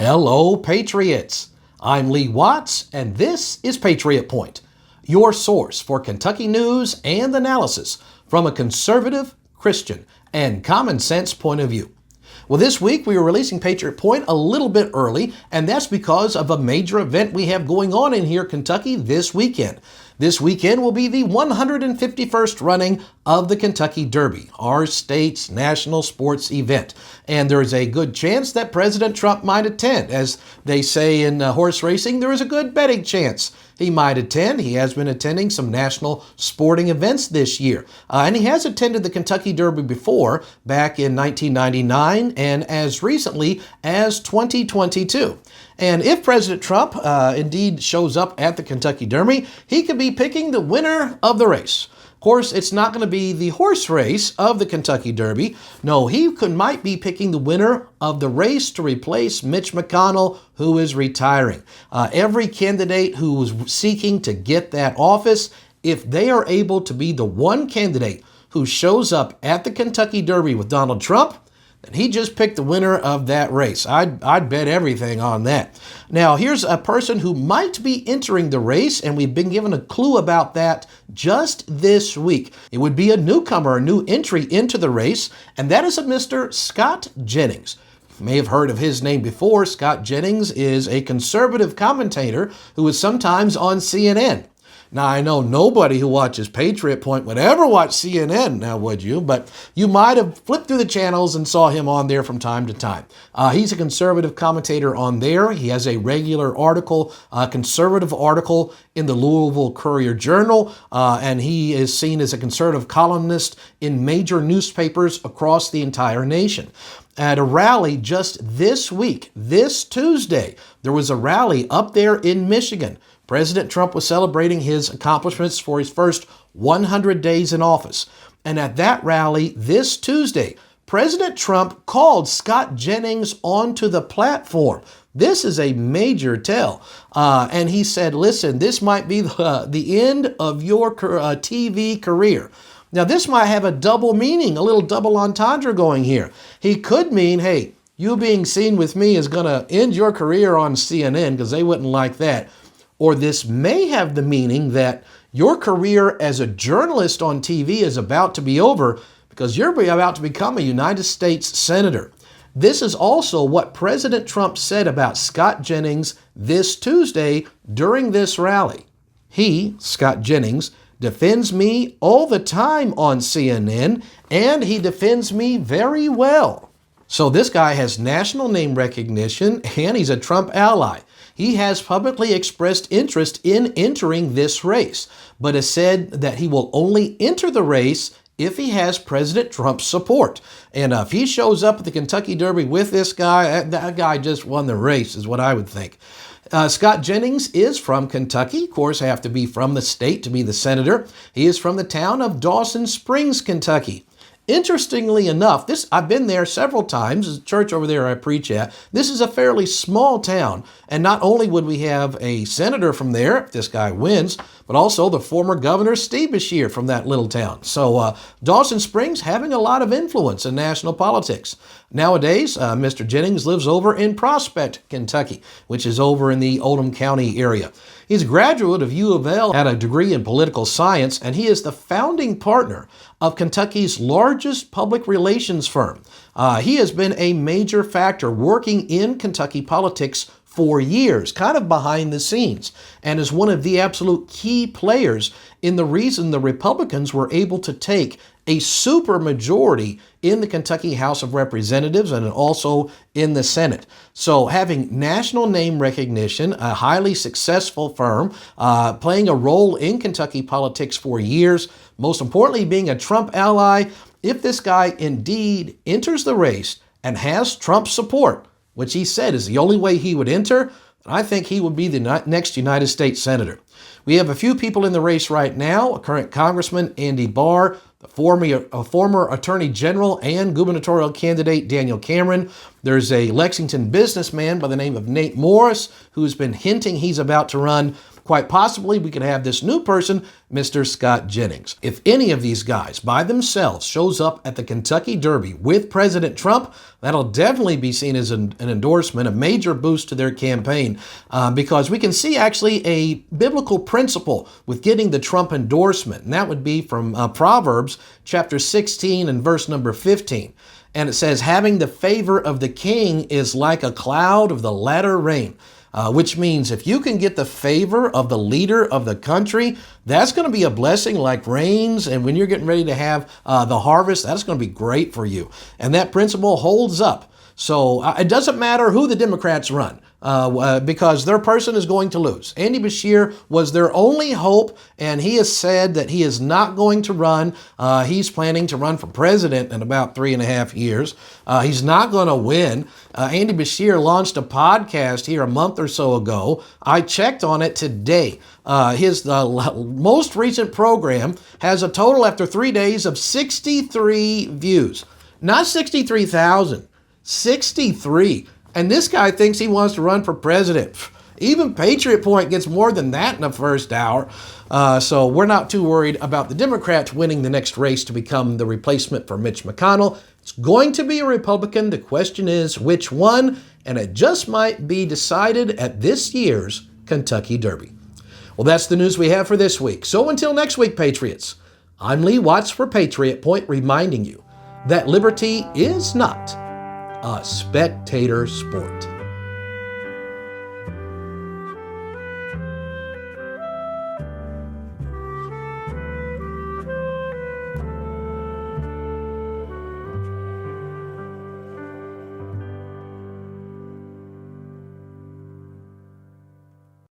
Hello, Patriots. I'm Lee Watts, and this is Patriot Point, your source for Kentucky news and analysis from a conservative, Christian, and common sense point of view. Well, this week we are releasing Patriot Point a little bit early, and that's because of a major event we have going on in here, Kentucky, this weekend. This weekend will be the 151st running of the Kentucky Derby, our state's national sports event. And there is a good chance that President Trump might attend. As they say in horse racing, there is a good betting chance he might attend. He has been attending some national sporting events this year. And he has attended the Kentucky Derby before, back in 1999 and as recently as 2022. And if President Trump indeed shows up at the Kentucky Derby, he could be picking the winner of the race. Of course, it's not going to be the horse race of the Kentucky Derby. No, he might be picking the winner of the race to replace Mitch McConnell, who is retiring. Every candidate who is seeking to get that office, if they are able to be the one candidate who shows up at the Kentucky Derby with Donald Trump, and he just picked the winner of that race. I'd bet everything on that. Now, here's a person who might be entering the race, and we've been given a clue about that just this week. It would be a newcomer, a new entry into the race, and that is a Mr. Scott Jennings. You may have heard of his name before. Scott Jennings is a conservative commentator who is sometimes on CNN. Now, I know nobody who watches Patriot Point would ever watch CNN, now would you? But you might have flipped through the channels and saw him on there from time to time. He's a conservative commentator on there. He has a regular article, conservative article in the Louisville Courier-Journal, and he is seen as a conservative columnist in major newspapers across the entire nation. At a rally just this week, this Tuesday, there was a rally up there in Michigan. President Trump was celebrating his accomplishments for his first 100 days in office. And at that rally this Tuesday, President Trump called Scott Jennings onto the platform. This is a major tell. And he said, listen, this might be the end of your TV career. Now, this might have a double meaning, a little double entendre going here. He could mean, hey, you being seen with me is going to end your career on CNN because they wouldn't like that. Or this may have the meaning that your career as a journalist on TV is about to be over because you're about to become a United States Senator. This is also what President Trump said about Scott Jennings this Tuesday during this rally. He, Scott Jennings, defends me all the time on CNN, and he defends me very well. So this guy has national name recognition, and he's a Trump ally. He has publicly expressed interest in entering this race, but has said that he will only enter the race if he has President Trump's support. And if he shows up at the Kentucky Derby with this guy, that guy just won the race, is what I would think. Scott Jennings is from Kentucky. Of course, have to be from the state to be the senator. He is from the town of Dawson Springs, Kentucky. Interestingly enough, I've been there several times. There's a church over there I preach at. This is a fairly small town. And not only would we have a senator from there, if this guy wins, but also the former governor, Steve Beshear, from that little town. So Dawson Springs having a lot of influence in national politics. Nowadays, Mr. Jennings lives over in Prospect, Kentucky, which is over in the Oldham County area. He's a graduate of U of L, had a degree in political science, and he is the founding partner of Kentucky's largest public relations firm. He has been a major factor working in Kentucky politics for years, kind of behind the scenes, and is one of the absolute key players in the reason the Republicans were able to take a super majority in the Kentucky House of Representatives and also in the Senate. So having national name recognition, a highly successful firm, playing a role in Kentucky politics for years, most importantly being a Trump ally, if this guy indeed enters the race and has Trump's support, which he said is the only way he would enter, I think he would be the next United States Senator. We have a few people in the race right now, a current Congressman, Andy Barr, the former Attorney General and gubernatorial candidate, Daniel Cameron. There's a Lexington businessman by the name of Nate Morris, who's been hinting he's about to run. quite possibly we could have this new person, Mr. Scott Jennings. If any of these guys by themselves shows up at the Kentucky Derby with President Trump, that'll definitely be seen as an endorsement, a major boost to their campaign, because we can see actually a biblical principle with getting the Trump endorsement, and that would be from Proverbs chapter 16 and verse number 15. And it says, having the favor of the king is like a cloud of the latter rain. Which means if you can get the favor of the leader of the country, that's going to be a blessing like rains. And when you're getting ready to have the harvest, that's going to be great for you. And that principle holds up. So it doesn't matter who the Democrats run, because their person is going to lose. Andy Beshear was their only hope, and he has said that he is not going to run. He's planning to run for president in about 3.5 years. He's not going to win. Andy Beshear launched a podcast here a month or so ago. I checked on it today. His most recent program has a total after 3 days of 63 views. Not 63,000. 63. And this guy thinks he wants to run for president. Even Patriot Point gets more than that in the first hour. So we're not too worried about the Democrats winning the next race to become the replacement for Mitch McConnell. It's going to be a Republican. The question is which one, and it just might be decided at this year's Kentucky Derby. Well, that's the news we have for this week. So until next week, Patriots, I'm Lee Watts for Patriot Point, reminding you that liberty is not a spectator sport.